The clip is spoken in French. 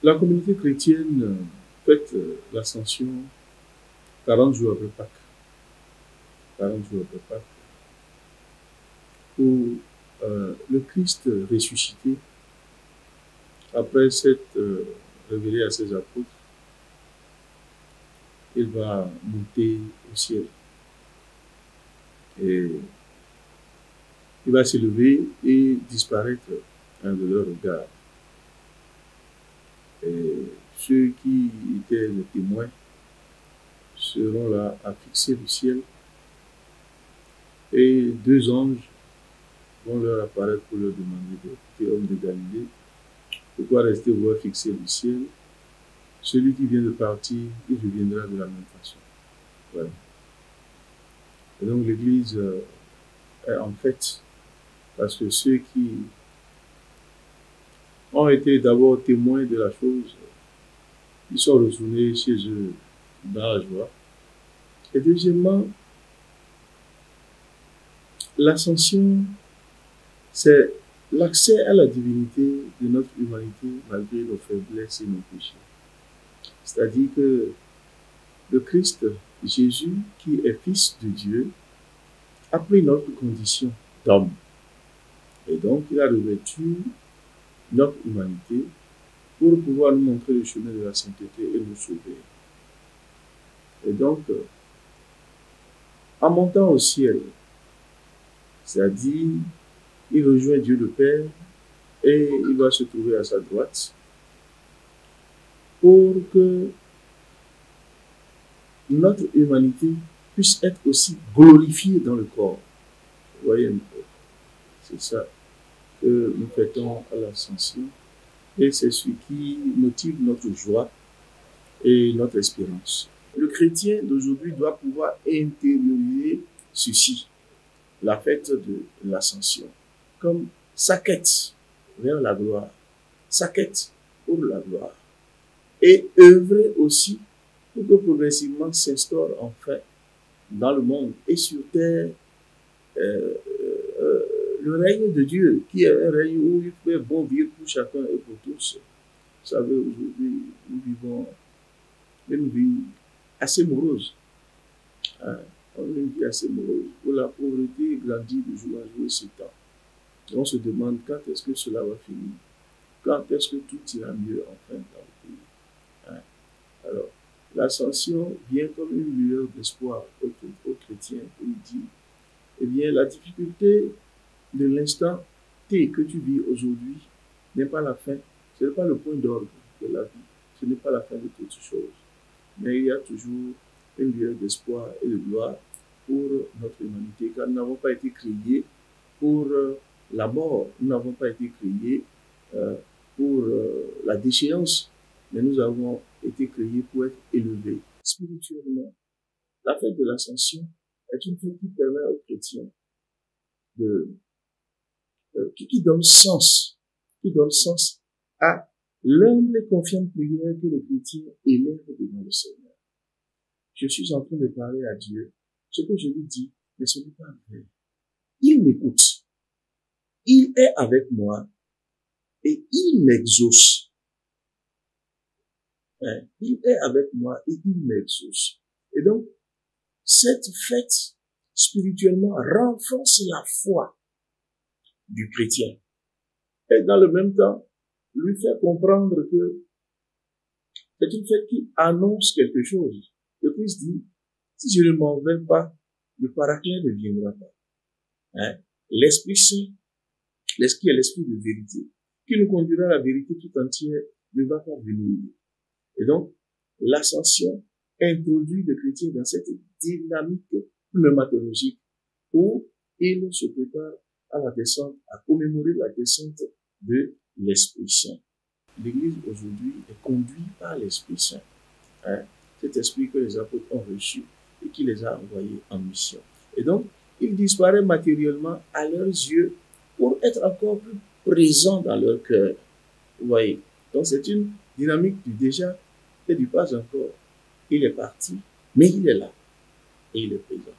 La communauté chrétienne fête l'ascension 40 jours après Pâques. 40 jours après Pâques, où le Christ ressuscité, après s'être révélé à ses apôtres, il va monter au ciel. Et il va s'élever et disparaître de leur regard. Et ceux qui étaient les témoins seront là à fixer le ciel. Et deux anges vont leur apparaître pour leur demander d'écouter, homme de Galilée, pourquoi rester voir fixer le ciel? Celui qui vient de partir, il reviendra de la même façon. Voilà. Et donc l'Église est en fête, parce que ceux qui ont été d'abord témoins de la chose, ils sont retournés chez eux dans la joie. Et deuxièmement, l'ascension, c'est l'accès à la divinité de notre humanité malgré nos faiblesses et nos péchés. C'est-à-dire que le Christ, Jésus, qui est Fils de Dieu, a pris notre condition d'homme. Et donc, il a revêtu notre humanité pour pouvoir nous montrer le chemin de la sainteté et nous sauver. Et donc, en montant au ciel, c'est-à-dire, il rejoint Dieu le Père et il va se trouver à sa droite pour que notre humanité puisse être aussi glorifiée dans le corps. Vous voyez un peu, c'est ça que nous fêtons à l'ascension et c'est ce qui motive notre joie et notre espérance. Le chrétien d'aujourd'hui doit pouvoir intérioriser ceci, la fête de l'ascension, comme sa quête vers la gloire, sa quête pour la gloire, et œuvrer aussi pour que progressivement s'instaure enfin dans le monde et sur terre le règne de Dieu, qui est un règne où il fait bon vivre pour chacun et pour tous. Vous savez, aujourd'hui, nous vivons une vie assez morose. Une vie assez morose, où la pauvreté grandit de jour en jour ce temps. Et on se demande quand est-ce que cela va finir, quand est-ce que tout ira mieux enfin dans le pays. Alors, l'ascension vient comme une lueur d'espoir aux chrétiens, pour nous dire, eh bien, la difficulté de l'instant T que tu vis aujourd'hui n'est pas la fin, ce n'est pas le point d'orgue de la vie, ce n'est pas la fin de toutes choses. Mais il y a toujours une lueur d'espoir et de gloire pour notre humanité, car nous n'avons pas été créés pour la mort, nous n'avons pas été créés pour la déchéance, mais nous avons été créés pour être élevés spirituellement. La fête de l'ascension est une fête qui permet aux chrétiens qui donne sens à l'humble et confiante prière que les chrétiens élèvent devant le Seigneur. Je suis en train de parler à Dieu, ce que je lui dis, mais ce n'est pas vrai. Il m'écoute, il est avec moi et il m'exauce. Il est avec moi et il m'exauce. Et donc, cette fête spirituellement renforce la foi du chrétien. Et dans le même temps, lui fait comprendre que c'est une fête qui annonce quelque chose. Le Christ dit, si je ne m'en vais pas, le Paraclet ne viendra pas. L'Esprit Saint, l'Esprit est l'Esprit de vérité, qui nous conduira à la vérité tout entière, ne va pas venir. Et donc, l'ascension introduit le chrétien dans cette dynamique pneumatologique où il se prépare à la descente, à commémorer la descente de l'Esprit Saint. L'Église aujourd'hui est conduite par l'Esprit Saint. Cet esprit que les apôtres ont reçu et qui les a envoyés en mission. Et donc, il disparaît matériellement à leurs yeux pour être encore plus présent dans leur cœur. Vous voyez. Donc, c'est une dynamique du déjà et du pas encore. Il est parti, mais il est là et il est présent.